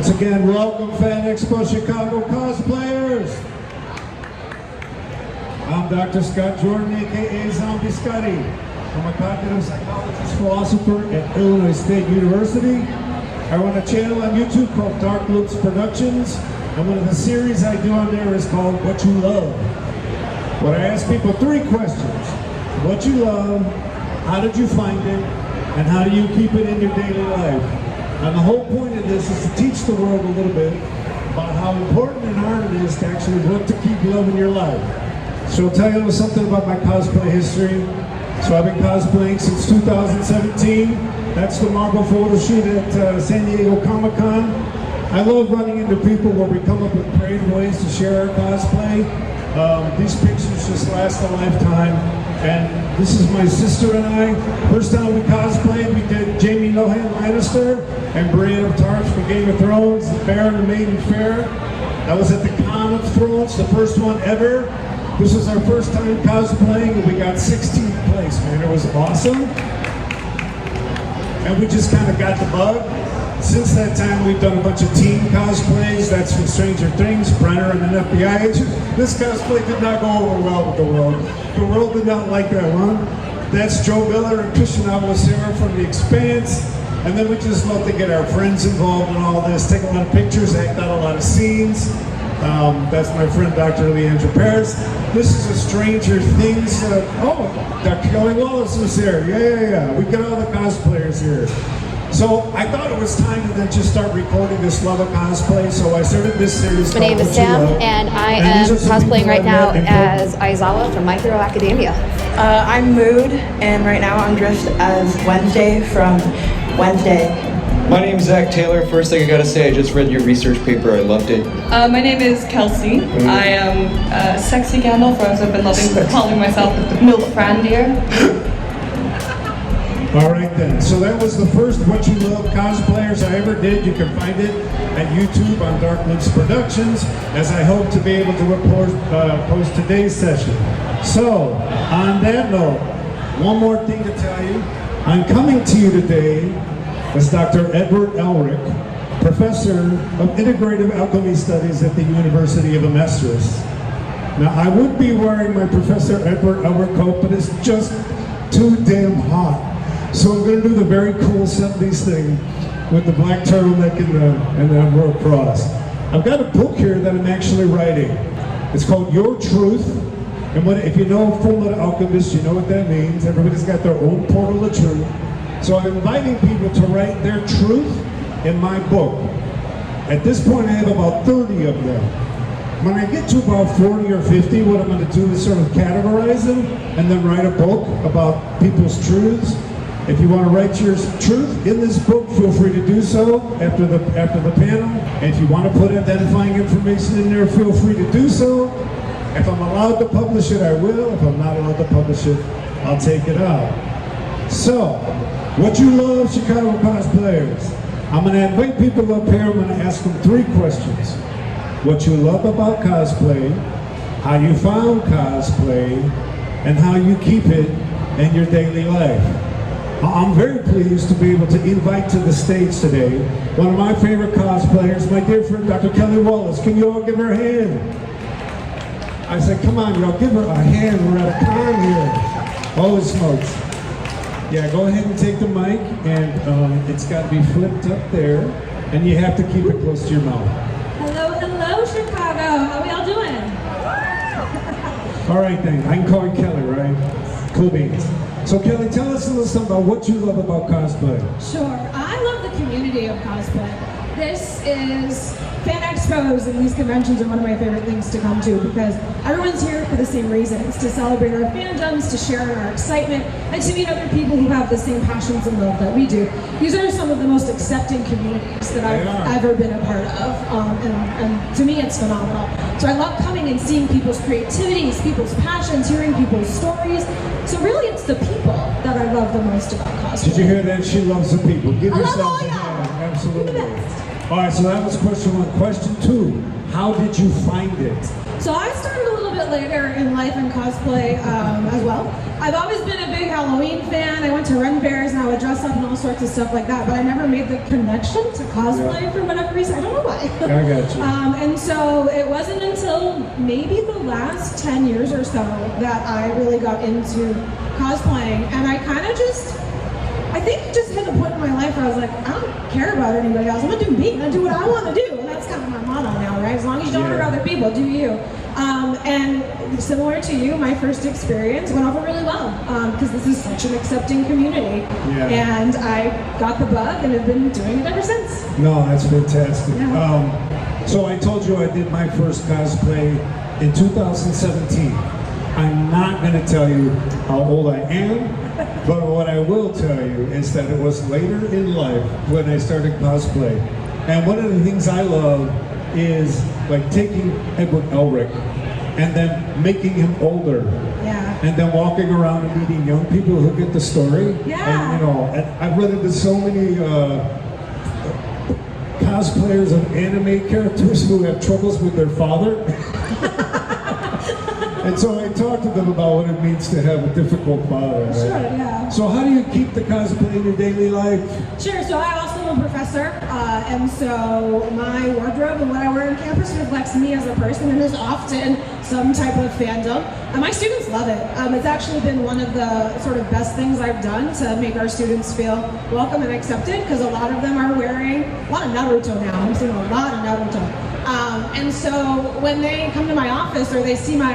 Once again, welcome Fan Expo Chicago cosplayers. I'm Dr. Scott Jordan, aka Zombie Scotty. I'm a cognitive psychologist philosopher at Illinois State University. I run a channel on YouTube called darkloopsproductions, and one of the series I do on there is called Whatchu Love. What I ask people 3 questions: what you love, how did you find it, and how do you keep it in your daily life? And the whole point of this is to teach the world a little bit about how important and hard it is to actually work to keep love in your life. So I'll tell you something about my cosplay history. So I've been cosplaying since 2017. That's the Marvel photo shoot at San Diego Comic-Con. I love running into people where we come up with creative ways to share our cosplay. These pictures just last a lifetime. And this is my sister and I. First time we cosplayed, we did Jaime Lannister and Brienne of Tarth for Game of Thrones, the Bear and the Maiden Fair. That was at the Con of Thrones, the first one ever. This was our first time cosplaying, and we got 16th place, man. It was awesome. And we just kind of got the bug. Since that time, we've done a bunch of team cosplays. That's from Stranger Things, Brenner and an FBI agent. This cosplay did not go over well with the world. The world did not like that one. That's Joe Miller and Christian Sarah from The Expanse. And then we just love to get our friends involved in all this, take a lot of pictures, act out a lot of scenes. That's my friend Dr. Leandra Paris. This is a Stranger Things. Oh, Dr. Kellie Wallace is here. Yeah. We got all the cosplayers here. So I thought it was time to then just start recording this love of cosplay. So I started this series. My name is Sam, and I am cosplaying right now as Aizawa from My Hero Academia. I'm Mood, and right now I'm dressed as Wednesday from Wednesday. My name is Zach Taylor. First thing I gotta say, I just read your research paper. I loved it. My name is Kelsey. I am Sexy Gandalf, as I've been loving calling myself Milk Frandier. All right then, so that was the first Whatchu Love cosplayers I ever did. You can find it at YouTube on Dark Loops Productions, as I hope to be able to post today's session. So, on that note, one more thing to tell you. I'm coming to you today as Dr. Edward Elric, Professor of Integrative Alchemy Studies at the University of Amestris. Now, I would be wearing my Professor Edward Elric coat, but it's just too damn hot. So I'm going to do the very cool 70s thing with the black turtleneck and the Emerald Cross. I've got a book here that I'm actually writing. It's called Your Truth. And if you know Fullmetal Alchemist, you know what that means. Everybody's got their own portal of truth. So I'm inviting people to write their truth in my book. At this point, I have about 30 of them. When I get to about 40 or 50, what I'm going to do is sort of categorize them and then write a book about people's truths. If you want to write your truth in this book, feel free to do so after the panel. And if you want to put identifying information in there, feel free to do so. If I'm allowed to publish it, I will. If I'm not allowed to publish it, I'll take it out. So, Whatchu Love, Chicago cosplayers. I'm going to invite people up here. I'm going to ask them 3 questions. What you love about cosplay, how you found cosplay, and how you keep it in your daily life. I'm very pleased to be able to invite to the stage today one of my favorite cosplayers, my dear friend Dr. Kellie Wallace. Can you all give her a hand? I said, come on, y'all, give her a hand. We're at a con here. Holy smokes. Yeah, go ahead and take the mic, and it's got to be flipped up there, and you have to keep it close to your mouth. Hello, Chicago. How we all doing? All right, then. I can call you Kelly, right? Cool beans. So, Kelly, tell us a little something about what you love about cosplay. Sure. I love the community of cosplay. This is Fan Expos, and these conventions are one of my favorite things to come to because everyone's here for the same reasons, to celebrate our fandoms, to share our excitement, and to meet other people who have the same passions and love that we do. These are some of the most accepting communities that I've ever been a part of, and to me it's phenomenal. So I love coming and seeing people's creativities, people's passions, hearing people's stories. So really it's the people that I love the most about cosplay. Did you hear that? She loves the people. Give yourself a hand. Absolutely. All right, so that was question 1. Question 2, how did you find it? So I started a little bit later in life in cosplay as well. I've always been a big Halloween fan. I went to Ren Fairs and I would dress up in all sorts of stuff like that, but I never made the connection to cosplay for whatever reason. I don't know why. I got you. And so it wasn't until maybe the last 10 years or so that I really got into cosplaying, and I kind of I think just hit a point in my life where I was like, I don't care about anybody else. I'm gonna do me. I'm gonna do what I want to do, and that's kind of my motto now, right? As long as you don't hurt other people, do you. And similar to you, my first experience went over really well because this is such an accepting community. Yeah. And I got the bug and have been doing it ever since. No, that's fantastic. Yeah. So I told you I did my first cosplay in 2017. I'm not going to tell you how old I am, but what I will tell you is that it was later in life when I started cosplay. And one of the things I love is like taking Edward Elric and then making him older. Yeah. And then walking around and meeting young people who get the story. Yeah. And, you know, I've run into so many cosplayers of anime characters who have troubles with their father. And so I talked to them about what it means to have a difficult father. Right? Sure, yeah. So how do you keep the cosplay in your daily life? Sure, so I also am a professor, and so my wardrobe and what I wear on campus reflects me as a person and is often some type of fandom. And my students love it. It's actually been one of the sort of best things I've done to make our students feel welcome and accepted, because a lot of them are wearing a lot of Naruto now. I'm seeing a lot of Naruto. And so when they come to my office or they see my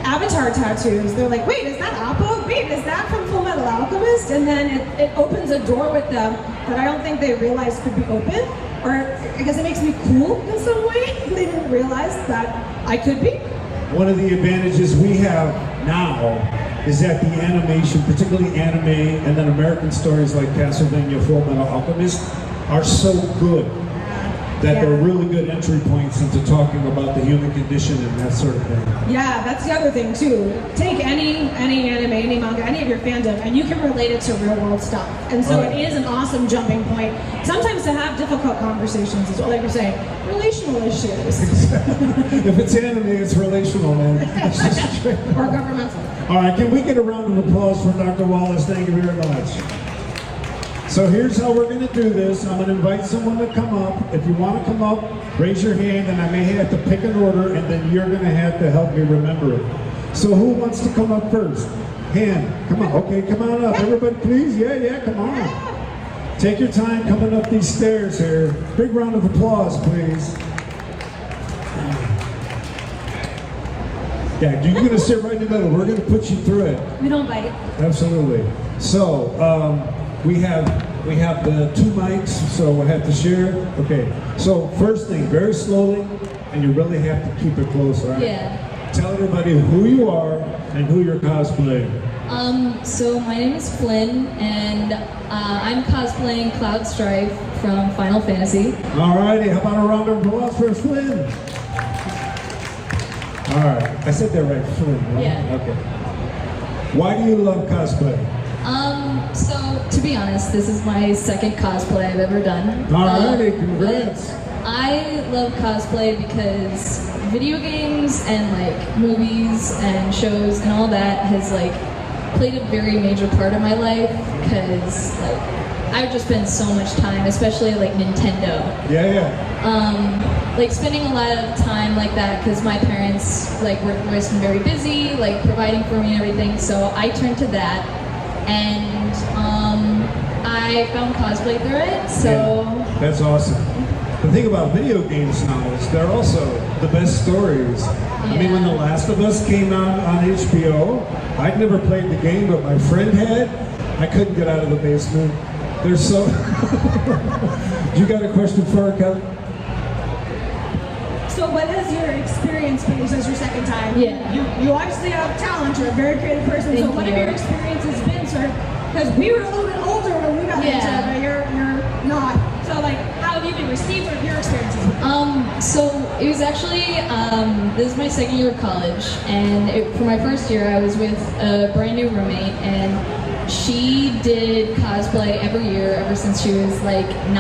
avatar tattoos, they're like, wait, is that Appa? Wait, is that from Full Metal Alchemist? And then it opens a door with them that I don't think they realized could be open. Or I guess it makes me cool in some way. They didn't realize that I could be. One of the advantages we have now is that the animation, particularly anime and then American stories like Castlevania, Full Metal Alchemist, are so good that they're really good entry points into talking about the human condition and that sort of thing. Yeah, that's the other thing too. Take any anime, any manga, any of your fandom, and you can relate it to real world stuff. And so it is an awesome jumping point. Sometimes to have difficult conversations is what, like you're saying, relational issues. If it's anime, it's relational, man. Or governmental. All right, can we get a round of applause for Dr. Wallace? Thank you very much. So here's how we're going to do this. I'm going to invite someone to come up. If you want to come up, raise your hand, and I may have to pick an order, and then you're going to have to help me remember it. So who wants to come up first? Hand. Come on. Okay, come on up. Everybody, please. Yeah, come on. Take your time coming up these stairs here. Big round of applause, please. Yeah, you're going to sit right in the middle. We're going to put you through it. We don't bite. Absolutely. So, we have the two mics, so we'll have to share. Okay, so first thing, very slowly, and you really have to keep it close, all right? Yeah. Tell everybody who you are and who you're cosplaying. So my name is Flynn, and I'm cosplaying Cloud Strife from Final Fantasy. All righty, how about a round of applause for Flynn? All right, I said that right, Flynn, right? Yeah. Okay. Why do you love cosplay? So to be honest, this is my second cosplay I've ever done. Alrighty, congrats. I love cosplay because video games and like movies and shows and all that has like played a very major part of my life, because like I've just spent so much time, especially like Nintendo. Yeah. Like spending a lot of time like that, because my parents like were always very busy, like providing for me and everything. So I turned to that, and I found cosplay through it. So yeah, that's awesome. The thing about video games now is they're also the best stories. I mean, when The Last of Us came out on HBO, I'd never played the game, but my friend had. I couldn't get out of the basement. They're so... You got a question for her, Kelly? So what has your experience been? This is your second time. Yeah. You obviously have talent. You're a very creative person. Thank so what you. have your experiences been, sir? Because we were a little bit older when we got into it, but you're not. So like, how have you been received? What have your experiences been? So it was actually, this is my second year of college, and for my first year I was with a brand new roommate, and she did cosplay every year ever since she was like 9,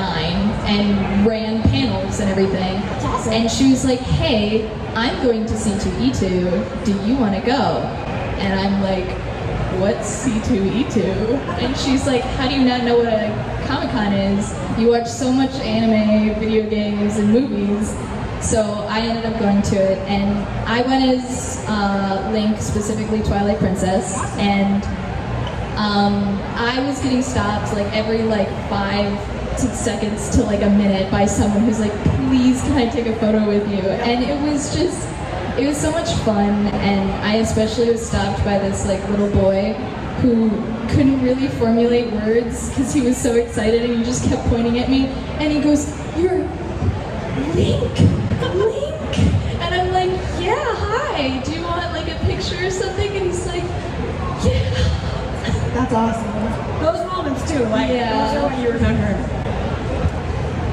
and ran panels and everything. That's awesome. And she was like, hey, I'm going to C2E2, do you want to go? And I'm like, what's C2E2? And she's like, how do you not know what a Comic-Con is? You watch so much anime, video games, and movies. So I ended up going to it, and I went as Link, specifically Twilight Princess, and I was getting stopped like every 5 seconds to a minute by someone who's like, please can I take a photo with you? And it was so much fun, and I especially was stopped by this little boy who couldn't really formulate words because he was so excited, and he just kept pointing at me, and he goes, "You're Link! Link!" And I'm like, "Yeah, hi, do you want a picture or something?" And he's like, "Yeah." That's awesome. Those moments too, yeah. Those are what you remember.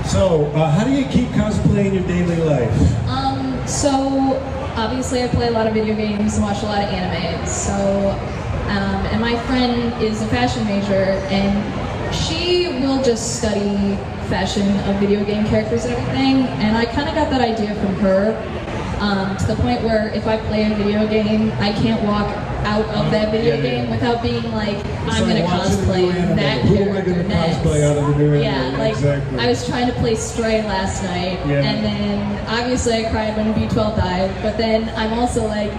So, how do you keep cosplay in your daily life? So obviously I play a lot of video games and watch a lot of anime. So, and my friend is a fashion major, and she will just study fashion of video game characters and everything. And I kind of got that idea from her, to the point where if I play a video game, I can't walk out of that video game without being like, I'm gonna cosplay that character next. Cosplay out of the new Yeah, exactly. I was trying to play Stray last night, and then obviously I cried when B12 died, but then I'm also like,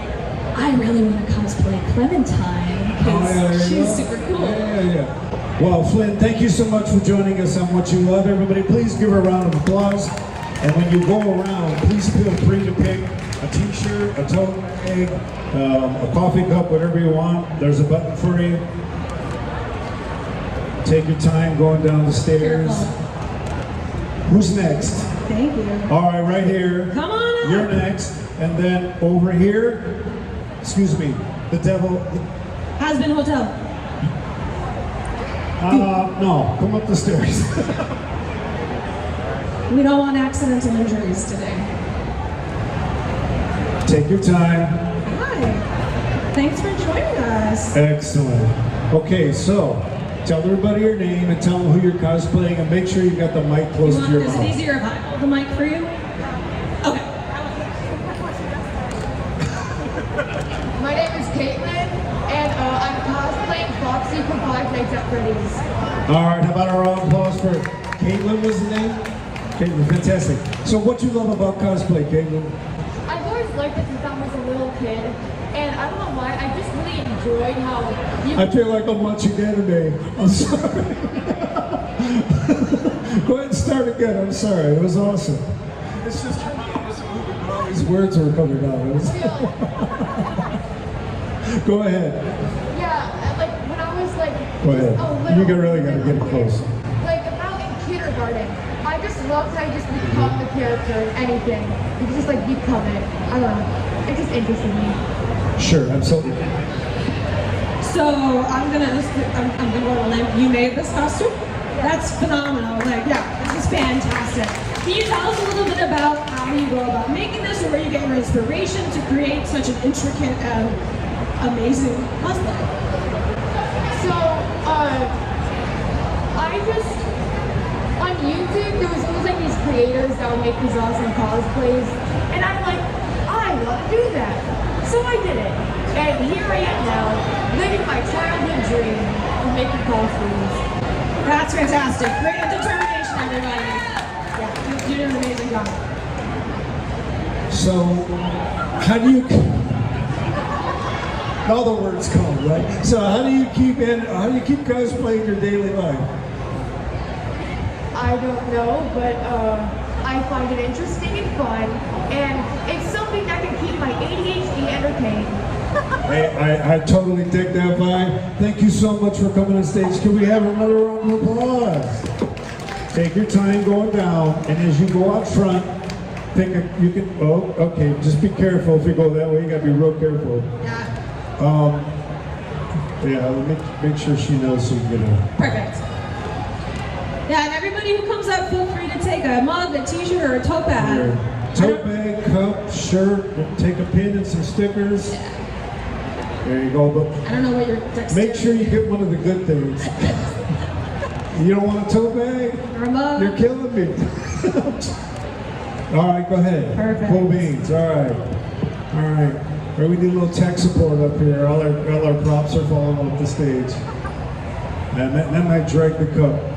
I really want to cosplay Clementine, because she's super cool. Well, Flynn, thank you so much for joining us on What You Love. Everybody, please give her a round of applause. And when you go around, please feel free to pick a t-shirt, a tote bag, a coffee cup, whatever you want. There's a button for you. Take your time going down the stairs. Who's next? Thank you. All right, right here. Come on up. You're next. And then over here, excuse me, the devil. Has been hotel. No, come up the stairs. We don't want accidental injuries today. Take your time. Hi. Thanks for joining us. Excellent. Okay, so tell everybody your name and tell them who you're cosplaying, and make sure you've got the mic close to your Is mouth. it easier if I hold the mic for you? Okay. My name is Caitlin, and I'm cosplaying Foxy from Five Nights at Freddy's. All right, how about a round of applause for Caitlin was the name? Caitlin, fantastic. So what you love about cosplay, Caitlin? I've always liked it since I was a little kid, and I don't know why, I just really enjoyed how you... I feel like I'm watching anime. I'm sorry. Go ahead and start again. I'm sorry. It was awesome. It's just all these words were coming out. Go ahead. Yeah, when I was Go ahead. You really got to get close. About in kindergarten, I just loved how you just become the character in anything. You can just become it. I don't know. It just interested me. Sure, absolutely. So I'm gonna go on a limb. You made this costume? That's phenomenal. This is fantastic. Can you tell us a little bit about how you go about making this, or where you get your inspiration to create such an intricate and amazing cosplay? So, I just, on YouTube, there was always these creators that would make these awesome cosplays, and I'm like, I want to do that. So I did it, and here I am now, living my childhood dream of making costumes. That's fantastic. Great determination, everybody. Yeah, you did an amazing job. So, how do you... All the words come, right? So how do you keep cosplay in your daily life? I don't know, but I find it interesting and fun, and it's something that can keep my ADHD entertained. Hey, I totally dig that vibe. Thank you so much for coming on stage. Can we have another round of applause? Take your time going down, and as you go out front, okay, just be careful if you go that way. You gotta be real careful. Make sure she knows so you get it. Perfect. Yeah, and everybody who comes up, feel free to take a mug, a t-shirt, or a tote bag. Tote bag, cup, shirt, take a pin and some stickers. There you go. But I don't know what your make sure you get one of the good things. You don't want a tote bag? Or a mug? You're killing me. All right, go ahead. Perfect. Cool beans. All right. Or we need a little tech support up here. All our props are falling off the stage. And that might drag the cup.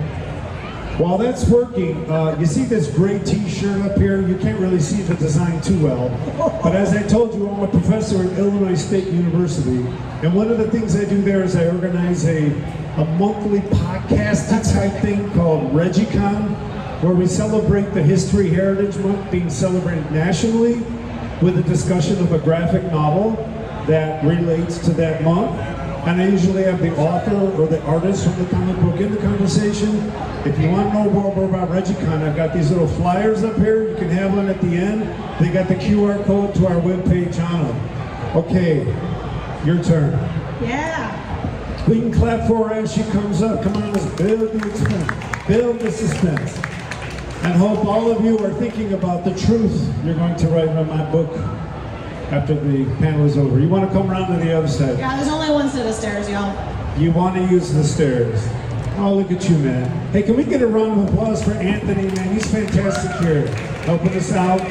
While that's working, you see this gray t-shirt up here? You can't really see the design too well. But as I told you, I'm a professor at Illinois State University. And one of the things I do there is I organize a monthly podcast type thing called ReggieCon, where we celebrate the History Heritage Month being celebrated nationally with a discussion of a graphic novel that relates to that month. And I usually have the author or the artist from the comic book in the conversation. If you want to know more about ReggieCon, I've got these little flyers up here. You can have one at the end. They got the QR code to our webpage on them. Okay, your turn. Yeah. We can clap for her as she comes up. Come on, let's build the suspense. Build the suspense. And hope all of you are thinking about the truth you're going to write on my book after the panel is over. You want to come around to the other side. Yeah, there's only one set of stairs, y'all. You want to use the stairs. Oh, look at you, man. Hey, can we get a round of applause for Anthony, man? He's fantastic here. Helping us out.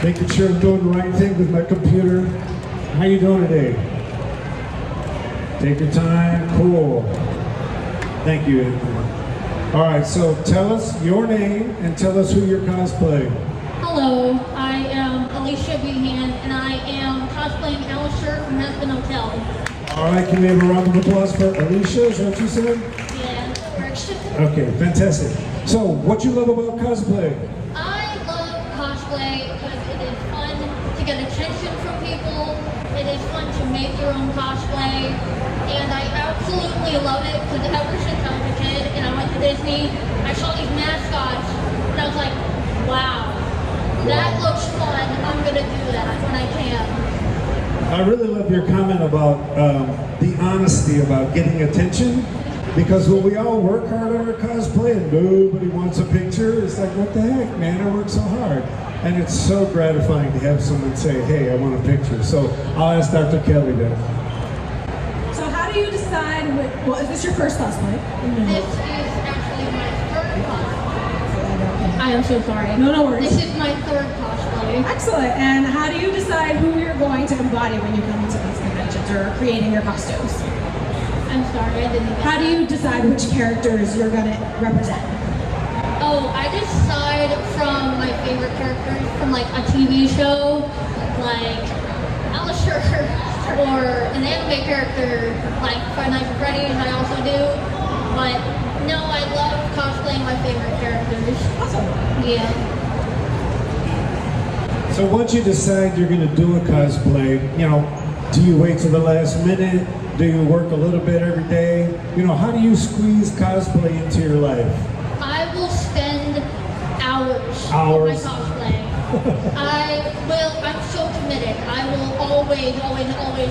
Making sure I'm doing the right thing with my computer. How you doing today? Take your time. Cool. Thank you, Anthony. All right, so tell us your name and tell us who you're cosplaying. Hello, I am Alicia Behan, and I am cosplaying Alistair from Husband Hotel. All right, can we have a round of applause for Alicia? Is that what you said? Yeah, that works. Okay, fantastic. So, what you love about cosplay? I love cosplay because it is fun to get attention from people. It is fun to make your own cosplay, and I absolutely love it because ever since I was a kid and I went to Disney, I saw these mascots, and I was like, wow. That looks fun. I'm going to do that when I can. I really love your comment about the honesty about getting attention, because when we all work hard on our cosplay and nobody wants a picture, it's like, what the heck, man, I work so hard. And it's so gratifying to have someone say, hey, I want a picture. So I'll ask Dr. Kellie then. So how do you decide well, is this your first cosplay? This is actually my third cosplay. I am so sorry. No worries. This is my third cosplay. Excellent. And how do you decide who you're going to embody when you come to these conventions or creating your costumes? I'm sorry, I didn't get How do you decide which characters you're going to represent? Oh, I decide from my favorite characters from like a TV show, like Alistair, or an anime character like Five Nights at Freddy's. I also do, but no, I love cosplaying my favorite characters. Awesome. Yeah. So once you decide you're going to do a cosplay, do you wait till the last minute? Do you work a little bit every day? How do you squeeze cosplay into your life? I will spend hours on my cosplay. I'm so committed. I will always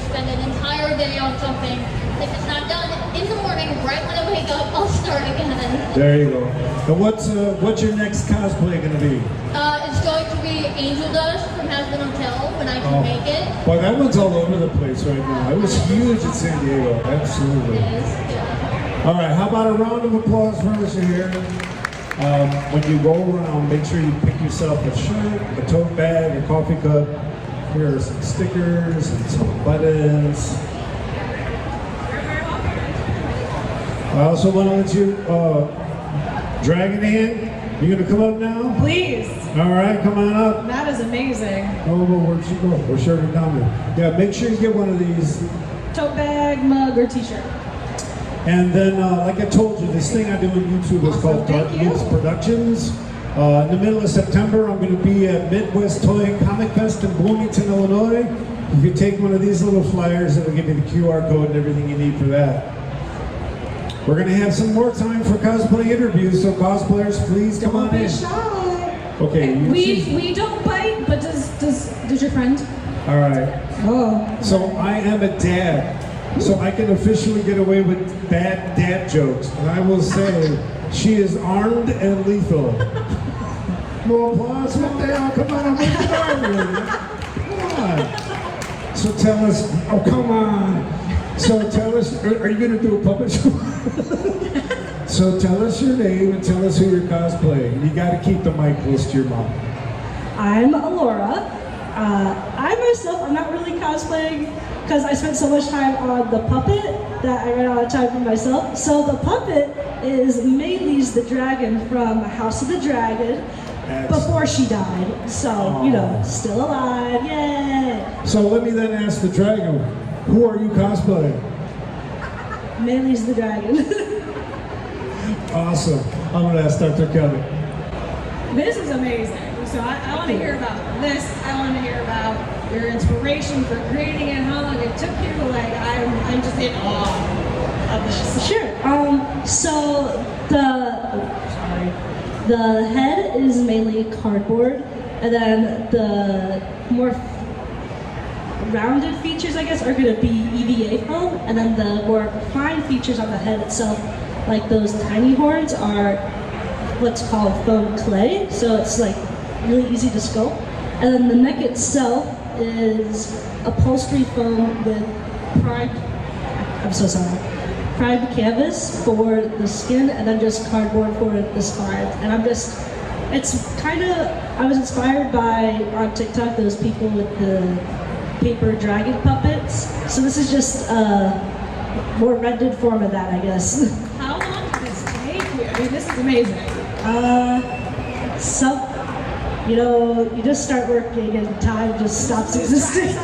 spend an entire day on something. If it's not done in the morning, right when I wake up, I'll start again. There you go. And what's your next cosplay going to be? It's going to be Angel Dust from Husband Hotel when I can make it. Boy, that one's all over the place right now. It was huge in San Diego. Absolutely. Yeah. All right, how about a round of applause for us here? When you go around, make sure you pick yourself a shirt, a tote bag, a coffee cup. Here are some stickers and some buttons. I also want to let you drag it in. You gonna come up now? Please. All right, come on up. That is amazing. Oh, where'd she go? We're sure down there. Yeah, make sure you get one of these. Tote bag, mug, or t-shirt. And then, like I told you, this thing I do on YouTube is called darkloopsproductions. In the middle of September, I'm going to be at Midwest Toy and Comic Fest in Bloomington, Illinois. If you take one of these little flyers, it'll give you the QR code and everything you need for that. We're going to have some more time for cosplay interviews, so cosplayers, please come on in. Don't be shy. Okay. We don't bite, but does your friend? All right. Oh. So I am a dad, so I can officially get away with bad dad jokes. And I will say, she is armed and lethal. More applause, what the hell? Come on, I'm working hard here. Come on. So tell us, oh, come on. So tell us, are you going to do a puppet show? So tell us your name and tell us who you're cosplaying. You got to keep the mic close to your mouth. I'm Alora. I myself, I'm not really cosplaying because I spent so much time on the puppet that I ran out of time for myself. So the puppet is Maylee's the dragon from House of the Dragon before she died. So, you know, still alive, yay! So let me then ask the dragon, who are you cosplaying? Maylee's the dragon. Awesome. I'm going to ask Dr. Kelly. This is amazing. So I want to hear about this. I want to hear about your inspiration for creating it, how long it took you. Like, I'm just in awe of this. Sure. So the head is mainly cardboard, and then the more rounded features, I guess, are going to be EVA foam, and then the more fine features on the head itself, like those tiny horns, are what's called foam clay. So it's like really easy to sculpt. And then the neck itself is upholstery foam with primed canvas for the skin, and then just cardboard for the spine. And I was inspired by, on TikTok, those people with the paper dragon puppets. So this is just a more rendered form of that, I guess. How long did this take you? I mean, this is amazing. You just start working and time just stops existing.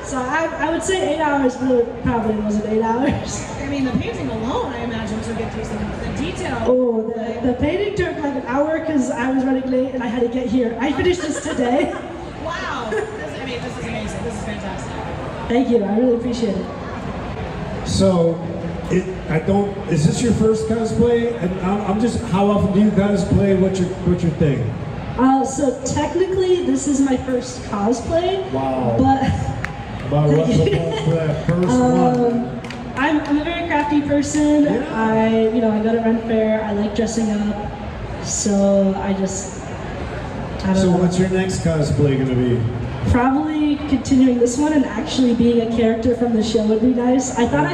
So I would say 8 hours, but it probably wasn't 8 hours. I mean, the painting alone, I imagine, took it through some of the detail. Oh, the painting took like an hour because I was running late and I had to get here. I finished this today. Wow. This is amazing. This is fantastic. Thank you. I really appreciate it. So, is this your first cosplay? And how often do you cosplay? What's your thing? So technically, this is my first cosplay. Wow. But for that first one. I'm a very crafty person. Yeah. I go to Ren Fair. I like dressing up. So I don't know. What's your next cosplay gonna be? Probably continuing this one and actually being a character from the show would be nice. I thought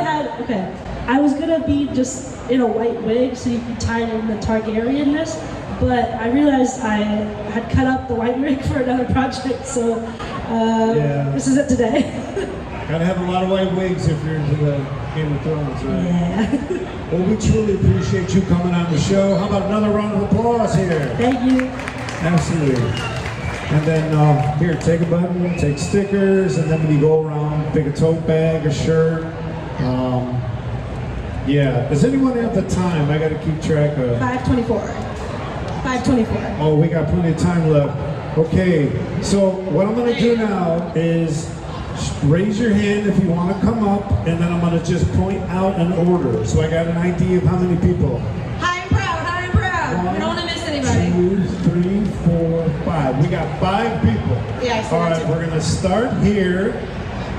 I was gonna be just in a white wig so you could tie in the Targaryen-ness, but I realized I had cut up the white wig for another project, so this is it today. Gotta have a lot of white wigs if you're into the Game of Thrones, right? Yeah. Well, we truly appreciate you coming on the show. How about another round of applause here? Thank you. Absolutely. And then here, take a button, take stickers, and then when you go around, pick a tote bag, a shirt. Does anyone have the time? I got to keep track of. 5:24. 5:24. Oh, we got plenty of time left. Okay, so what I'm going to do now is raise your hand if you want to come up, and then I'm going to just point out an order. So I got an idea of how many people. High and proud, high and proud. We don't want to miss anybody. 2, 3, 4, 5. We got 5 people. Yeah, all right, we're going to start here.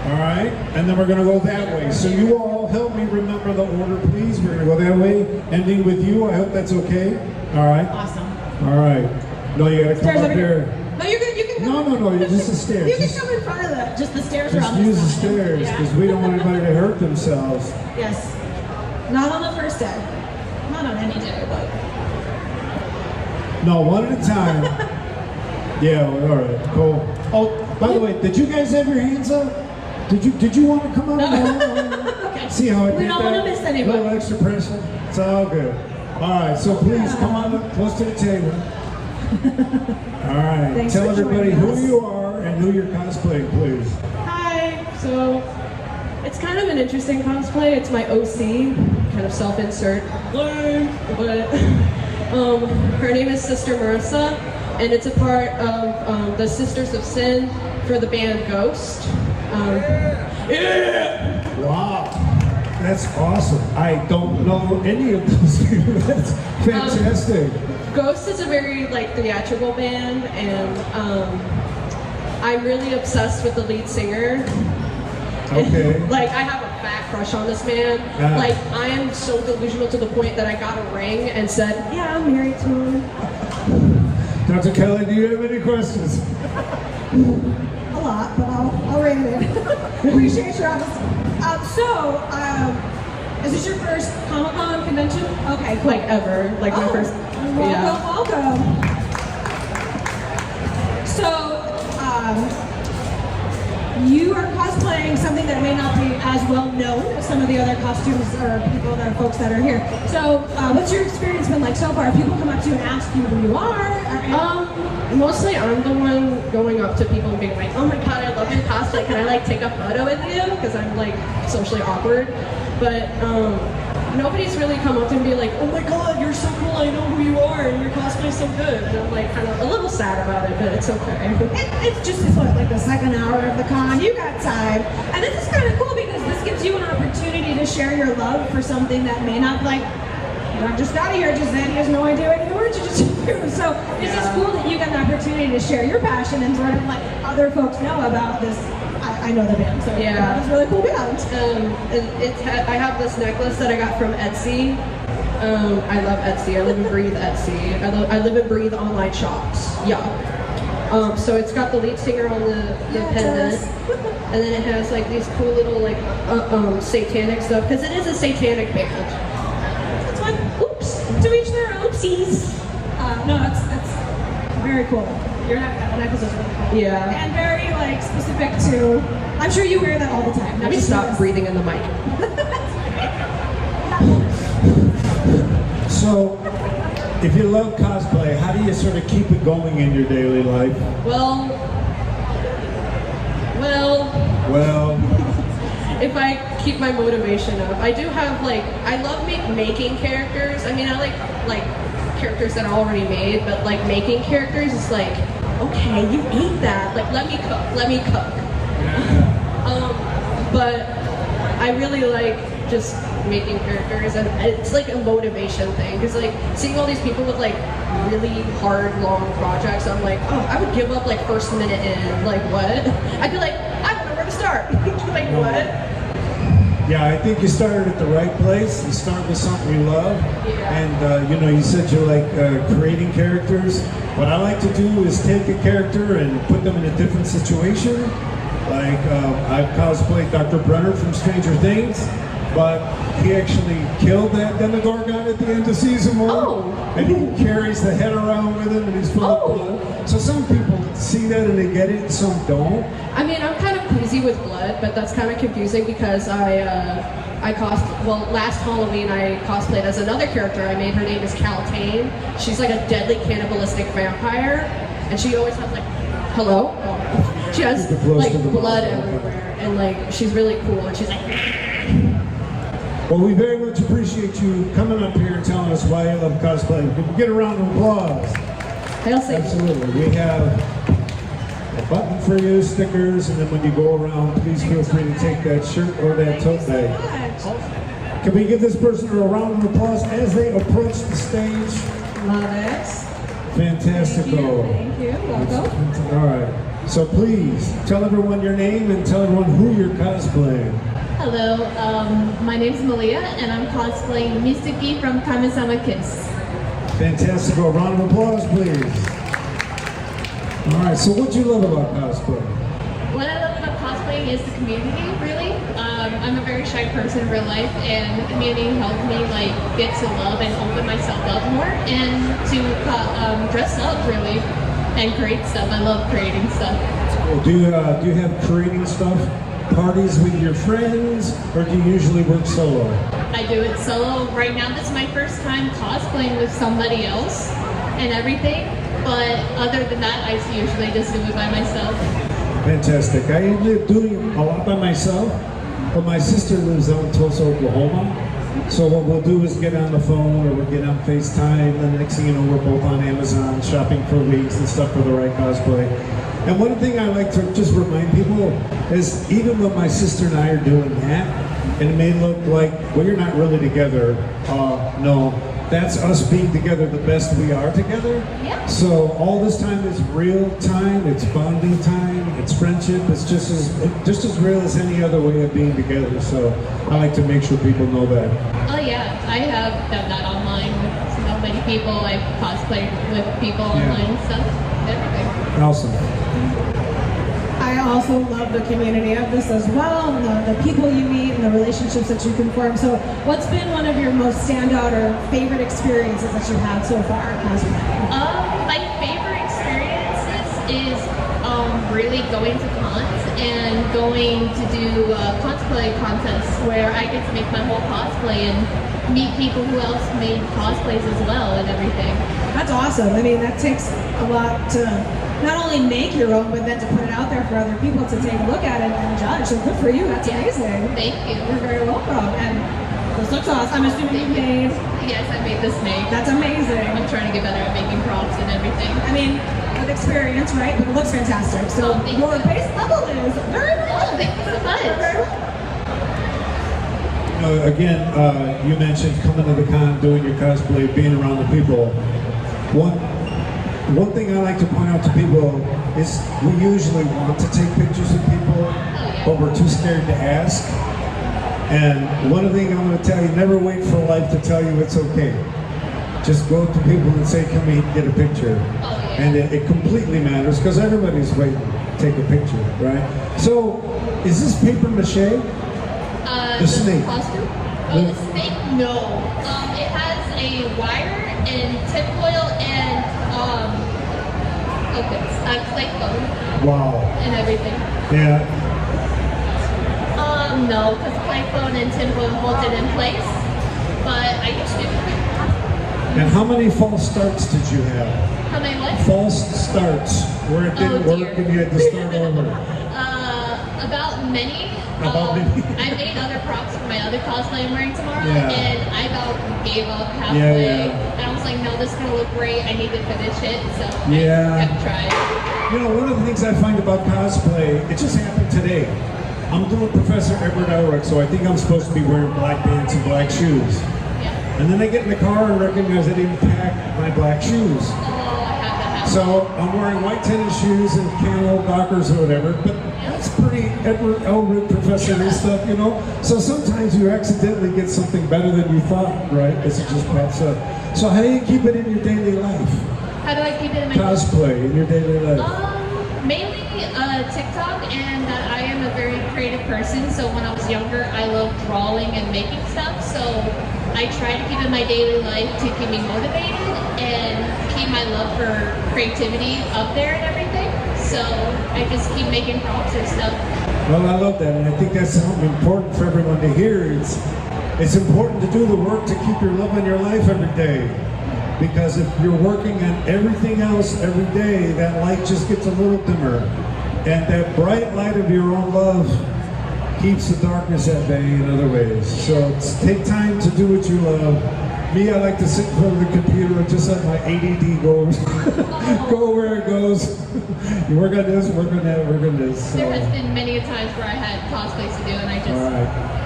All right, and then we're going to go that way. So you all help me remember the order, please. We're going to go that way, ending with you. I hope that's okay. All right. Awesome. All right. No, you got to come up here. No, you can come. No, just the stairs. You can come in front of the. Just the stairs are Just on this use the side. stairs, because we don't want anybody to hurt themselves. Yes. Not on the first day. Not on any day, but. No, one at a time. Yeah, all right, cool. Oh, by the way, did you guys have your hands up? Did you want to come up? No. Okay. See how I did that? We don't want to miss anybody. A little extra pressure. It's all good. All right, so please come on up close to the table. All right, Thanks tell for everybody joining who us. you are and who you're cosplaying, please. Hi, so it's kind of an interesting cosplay. It's my OC, kind of self-insert. But her name is Sister Marissa, and it's a part of the Sisters of Sin for the band Ghost. Wow, that's awesome. I don't know any of those people. That's fantastic. Ghost is a very theatrical band, and I'm really obsessed with the lead singer. Okay. I have a fat crush on this man. I am so delusional to the point that I got a ring and said, yeah, I'm married to him. Dr. Kelly, do you have any questions? A lot, but I'll rein it in. Appreciate your honesty. Is this your first Comic-Con convention? Okay, cool. Ever. My first. Welcome. So, you are cosplaying something that may not be as well known as some of the other costumes or people that are folks that are here. So, what's your experience been like so far? People come up to you and ask you who you are? Mostly I'm the one going up to people and being like, oh my god, I love your cosplay. Can I like take a photo with you? Because I'm like socially awkward. But nobody's really come up to me and be like, oh my god, you're so cool, I know who you are, and your cosplay's so good. And I'm like kind of a little sad about it, but it's okay. It's what, like the second hour of the con, you got time. And this is kind of cool because this gives you an opportunity to share your love for something that may not like, you know, just out of here, just then, he has no idea what the words you just do. So it's just cool that you get an opportunity to share your passion and sort of let other folks know about this. I know the band, so yeah, it's a really cool band. I have this necklace that I got from Etsy. I love Etsy. I live and breathe Etsy. I live and breathe online shops. Yeah. So it's got the lead singer on the pendant, and then it has like these cool little like satanic stuff because it is a satanic band. That's fun. Oops. To each their own. Oopsies. No, that's very cool. Your necklace is really cool. Yeah. And very like specific to. I'm sure you wear that all the time. Let me stop breathing in the mic. So, if you love cosplay, how do you sort of keep it going in your daily life? Well. If I keep my motivation up, I do have like I love making characters. I mean, I like characters that are already made, but like making characters is like, okay, you ate that. Like, let me cook. But I really like just making characters, and it's like a motivation thing because like seeing all these people with like really hard long projects, I'm like, oh, I would give up like first minute in. Like, what? I'd be like, I don't know where to start. Like, what? Yeah, I think you started at the right place. You start with something you love, and you know, you said you like creating characters. What I like to do is take a character and put them in a different situation. Like I've cosplayed Dr. Brenner from Stranger Things, but he actually killed that Demogorgon at the end of season 1, and he carries the head around with him, and he's full of blood. So some people see that and they get it, and some don't. I mean, I'm kind of queasy with blood, but that's kind of confusing because last Halloween I cosplayed as another character I made. Her name is Caltane. She's like a deadly cannibalistic vampire, and she always has like, hello? Oh. She has like blood everywhere, and like she's really cool, and she's like. Well, we very much appreciate you coming up here and telling us why you love cosplay. Can we get a round of applause? Absolutely. We have a button for you, stickers, and then when you go around, please feel free to take that shirt or that tote bag. Can we give this person a round of applause as they approach the stage? Love it. Fantastical. Thank you. Welcome. All right. So please, tell everyone your name and tell everyone who you're cosplaying. Hello, my name's Malia, and I'm cosplaying Mitsuki from Kami-sama Kiss. Fantastic. A round of applause, please. All right, so what do you love about cosplay? What I love about cosplaying is the community, really. I'm a very shy person in real life, and the community helped me like get to love and open myself up more, and to dress up, really, and create stuff. I love creating stuff. Cool. Do you have creating stuff? Parties with your friends, or do you usually work solo? I do it solo. Right now, this is my first time cosplaying with somebody else and everything, but other than that, I usually just do it by myself. Fantastic. I end up doing a lot by myself, but my sister lives out in Tulsa, Oklahoma, so what we'll do is get on the phone or we'll get on FaceTime, and the next thing you know, we're both on Amazon shopping for wigs and stuff for the right cosplay. And one thing I like to just remind people is even though my sister and I are doing that, and it may look like, well, you're not really together, no, that's us being together the best we are together. Yep. So all this time is real time, it's bonding time, it's friendship, it's just as real as any other way of being together. So I like to make sure people know that. Oh yeah, I have done that online with so many people. I've cosplayed with people online and stuff, everything. Awesome. I also love the community of this as well, and the people you meet and the relationships that you can form. So what's been one of your most standout or favorite experiences that you've had so far cosplaying? My favorite experiences is really going to cons and going to do cosplay contests where I get to make my whole cosplay and meet people who else made cosplays as well and everything. That's awesome. I mean, that takes a lot to not only make your own, but then to put it out there for other people to take a look at it and judge. So good for you. That's amazing. Thank you. You're very welcome. And this looks awesome. I'm assuming you made. Yes, I made this snake. That's amazing. I'm trying to get better at making props and everything. I mean, with experience, right? But it looks fantastic. So your base level is very well. Thank you so much. Again, you mentioned coming to the con, doing your cosplay, being around the people. One thing I like to point out to people is we usually want to take pictures of people, but we're too scared to ask. And one thing I'm going to tell you, never wait for life to tell you it's okay. Just go up to people and say, come here, get a picture. And it completely matters because everybody's waiting to take a picture, right? So, is this paper mache? The snake. Costume? Oh, the snake? No. It has a wire and tinfoil and clay foam. Wow. And everything. Yeah. No, because clay foam and tinfoil holds it in place. But I used to. And how many false starts did you have? How many what? False starts, where it didn't work and you had to start over. About many. I made other props for my other cosplay I'm wearing tomorrow, and I about gave up halfway. And I was like, no, this is going to look great. I need to finish it, so I kept trying. You know, one of the things I find about cosplay, it just happened today. I'm doing Professor Edward Elric, so I think I'm supposed to be wearing black pants and black shoes. And then I get in the car and recognize I didn't pack my black shoes. So I'm wearing white tennis shoes and camo Dockers or whatever, but that's pretty Edward Elric Professor stuff, you know? So sometimes you accidentally get something better than you thought, right? As it just pops up. So how do you keep it in your daily life? How do I keep it in my cosplay in your daily life? Mainly TikTok, and that I am a very creative person, so when I was younger I loved drawing and making stuff, so I try to keep in my daily life to keep me motivated and keep my love for creativity up there and everything. So I just keep making props and stuff. Well, I love that, and I think that's something important for everyone to hear. It's important to do the work to keep your love in your life every day. Because if you're working on everything else every day, that light just gets a little dimmer. And that bright light of your own love keeps the darkness at bay in other ways. So take time to do what you love. Me, I like to sit in front of the computer and just let my ADD go where it goes. You work on this, work on that, work on this. So. There has been many times where I had cosplays to do and I just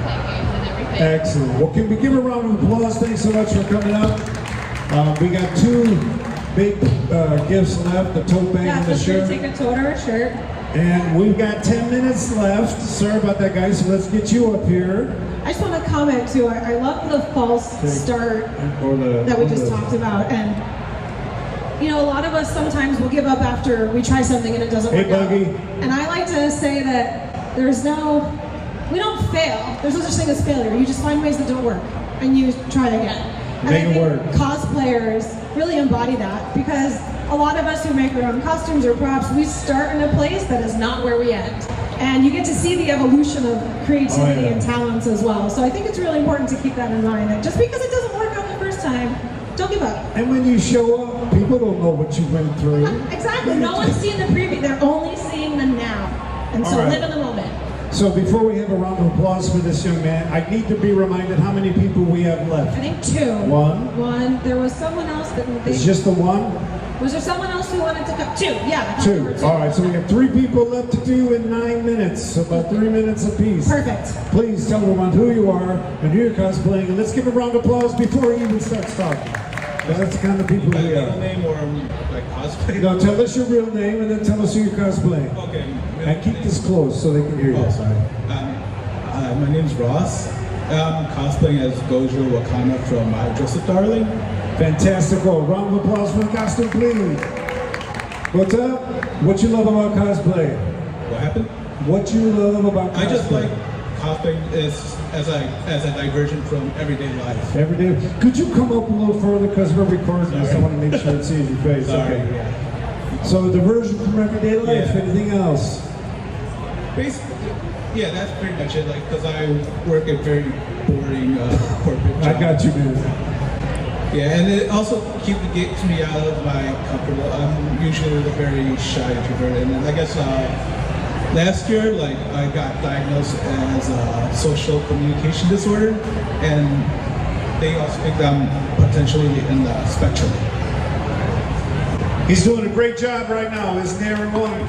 play games and everything. Excellent. Well, can we give a round of applause? Thanks so much for coming out. We got two big gifts left, the tote bag and the shirt. Take a tote or a shirt. And we've got 10 minutes left. Sorry about that, guys, so let's get you up here. I just want to comment, too. I love the false start that we just talked about. And, you know, a lot of us sometimes will give up after we try something and it doesn't work out. And I like to say that we don't fail. There's no such thing as failure. You just find ways that don't work and you try again. And I think cosplayers really embody that, because a lot of us who make our own costumes or props, we start in a place that is not where we end. And you get to see the evolution of creativity and talents as well. So I think it's really important to keep that in mind, that just because it doesn't work out the first time, don't give up. And when you show up, people don't know what you went through. Exactly. No one's seeing the preview. They're only seeing the now. And so live in the moment. So before we have a round of applause for this young man, I need to be reminded how many people we have left. I think two. One. There was someone else that... It's just the one? Was there someone else who wanted to come? Two, yeah. Two. All right, so we have 3 people left to do in 9 minutes, so about 3 minutes apiece. Perfect. Please tell everyone who you are and who you're cosplaying, and let's give a round of applause before he even starts talking. That's the kind of people we are. Real name or like cosplay? No, tell us your real name and then tell us who you're cosplaying. Okay. And keep this close so they can hear you. Sorry. My name's Ross. I'm cosplaying as Gojo Wakana from Joseph Darling. Fantastic. Oh, round of applause for the costume, please. What's up? What you love about cosplay? What happened? What you love about cosplay? I just like cosplaying as a diversion from everyday life. Everyday. Could you come up a little further because we're recording this? I want to make sure it sees your face. Sorry. Okay. Yeah. So diversion from everyday life. Yeah. Anything else? Basically, yeah, that's pretty much it. Like, because I work at very boring corporate job. I got you, man. Yeah, and it also gets me out of my comfortable. I'm usually a very shy introvert, and then I guess last year, like, I got diagnosed as a social communication disorder, and they also think that I'm potentially in the spectrum. He's doing a great job right now, isn't he, everyone?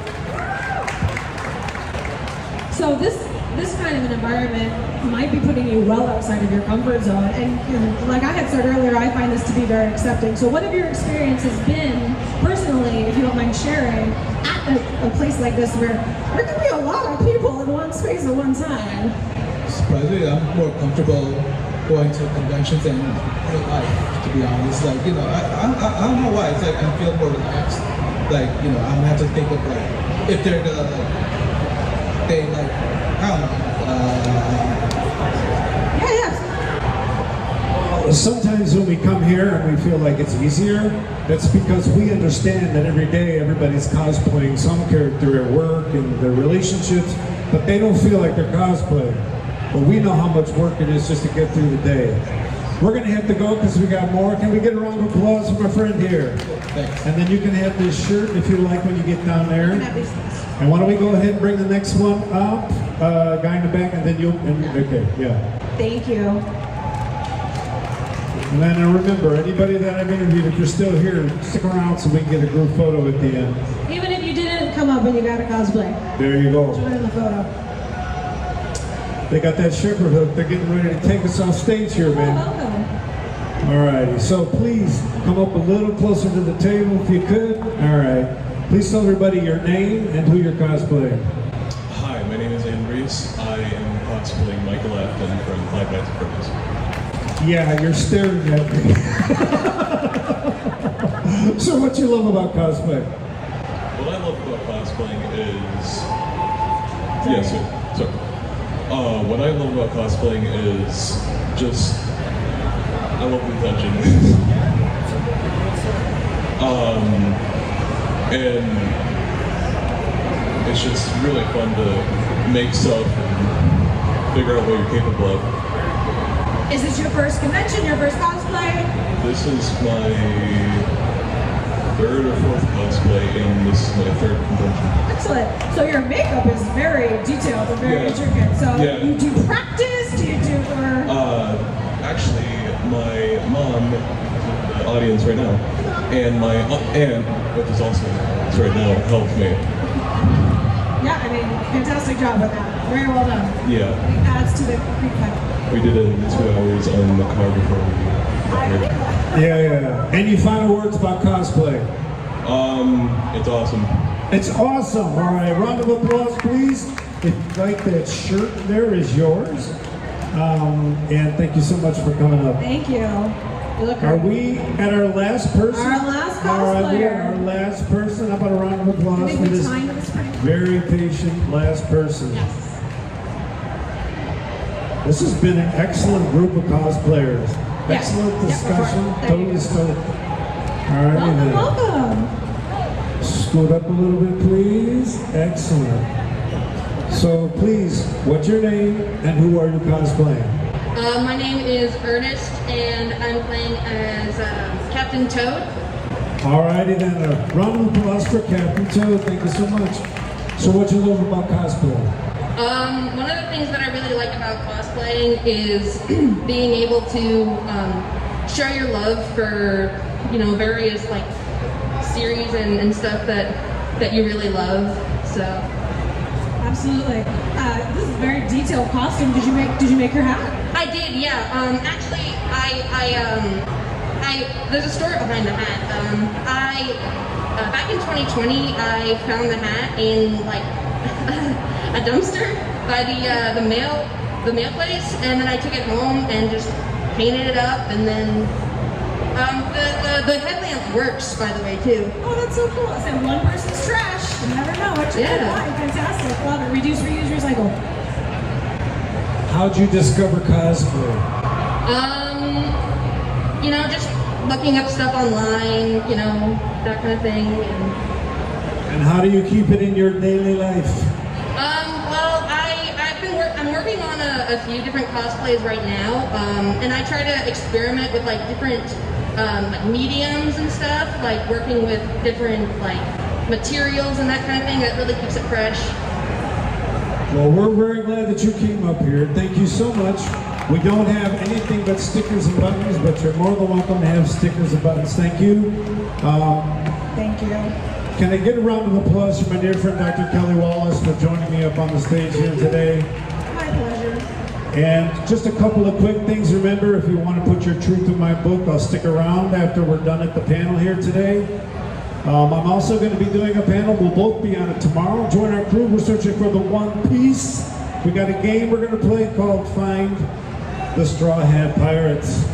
So this kind of an environment might be putting you well outside of your comfort zone. And you know, like I had said earlier, I find this to be very accepting. So what have your experiences been personally, if you don't mind sharing, at a place like this where there can be a lot of people in one space at one time? Surprisingly, I'm more comfortable going to conventions and real life, to be honest. Like, you know, I don't know why. It's like I feel more relaxed. Like, you know, I'm gonna have to think of like if they're gonna like they like I don't know. Sometimes when we come here and we feel like it's easier, that's because we understand that every day everybody's cosplaying some character at work and their relationships, but they don't feel like they're cosplaying. But we know how much work it is just to get through the day. We're gonna have to go because we got more. Can we get a round of applause for my friend here? Thanks. And then you can have this shirt if you like when you get down there. And why don't we go ahead and bring the next one up? Guy in the back, and then you'll, okay, yeah. Thank you. And then remember, anybody that I've interviewed, if you're still here, stick around so we can get a group photo at the end. Even if you didn't come up and you got a cosplay. There you go. Join in the photo. They got that shepherd hook. They're getting ready to take us off stage here, man. Welcome. All righty. So please come up a little closer to the table if you could. All right. Please tell everybody your name and who you're cosplaying. Hi, my name is Andres. I am cosplaying Michael Afton from Five Nights at Freddy's. Yeah, you're staring at me. So what you love about cosplay? What I love about cosplaying is... Yes, sir. What I love about cosplaying is just... I love the attention. And it's just really fun to make stuff and figure out what you're capable of. Is this your first convention, your first cosplay? This is my third or fourth cosplay, and this is my third convention. Excellent. So your makeup is very detailed and very intricate. So you do practice? Do you do or? Actually, my mom is in the audience right now, and my aunt, which is also in the audience right now, helped me. Yeah, I mean, fantastic job with that. Very well done. Yeah. It adds to the recap. We did it in 2 hours on the car before we got here. Yeah. Any final words about cosplay? It's awesome. It's awesome. All right, round of applause, please. If you like that shirt, there is yours. And thank you so much for coming up. Thank you. You look Are great. we at our last person? Our last All right, we are cosplayer. our last person. How about a round of applause Can for we this time to this pretty? very patient last person? Yes. This has been an excellent group of cosplayers. Excellent discussion. Totally stoked. All right, then. Welcome. Scoot up a little bit, please. Excellent. So please, what's your name and who are you cosplaying? My name is Ernest, and I'm playing as Captain Toad. Alrighty then, a round of applause for Captain Toad. Thank you so much. So what you love about cosplay? One of the things that I really like about cosplaying is being able to show your love for, you know, various like series and stuff that you really love. So. Absolutely. This is a very detailed costume. Did you make your hat? I did, yeah. Actually, there's a story behind the hat. Back in 2020, I found the hat in like a dumpster by the mail place, and then I took it home and just painted it up, and then the headlamp works, by the way, too. Oh, that's so cool. It's in one person's trash. You never know what you can find. Fantastic. Love it. Reduce, reuse, recycle. How'd you discover cosplay? You know, just looking up stuff online, you know, that kind of thing. And And how do you keep it in your daily life? Well, I'm working on a few different cosplays right now, and I try to experiment with like different like mediums and stuff, like working with different like materials and that kind of thing. That really keeps it fresh. Well, we're very glad that you came up here. Thank you so much. We don't have anything but stickers and buttons, but you're more than welcome to have stickers and buttons. Thank you. Thank you. Can I get a round of applause for my dear friend Dr. Kellie Wallace for joining me up on the stage here today? My pleasure. And just a couple of quick things. Remember, if you want to put your truth in my book, I'll stick around after we're done at the panel here today. I'm also going to be doing a panel. We'll both be on it tomorrow. Join our crew. We're searching for the One Piece. We got a game we're going to play called Find the Straw Hat Pirates.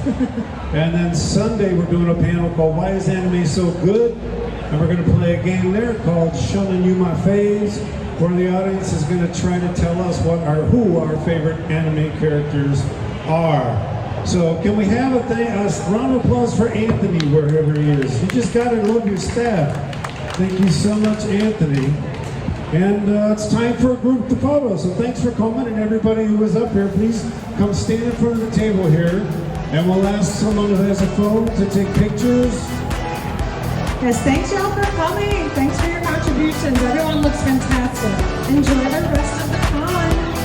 And then Sunday we're doing a panel called Why is Anime So Good? And we're going to play a game there called Showing You My Faves, where the audience is going to try to tell us who our favorite anime characters are. So can we have a round of applause for Anthony wherever he is? You just gotta love your staff. Thank you so much, Anthony. And it's time for a group photo. So thanks for coming, and everybody who is up here, please come stand in front of the table here, and we'll ask someone who has a phone to take pictures. Yes, thanks y'all for coming. Thanks for your contributions. Everyone looks fantastic. Enjoy the rest of the con.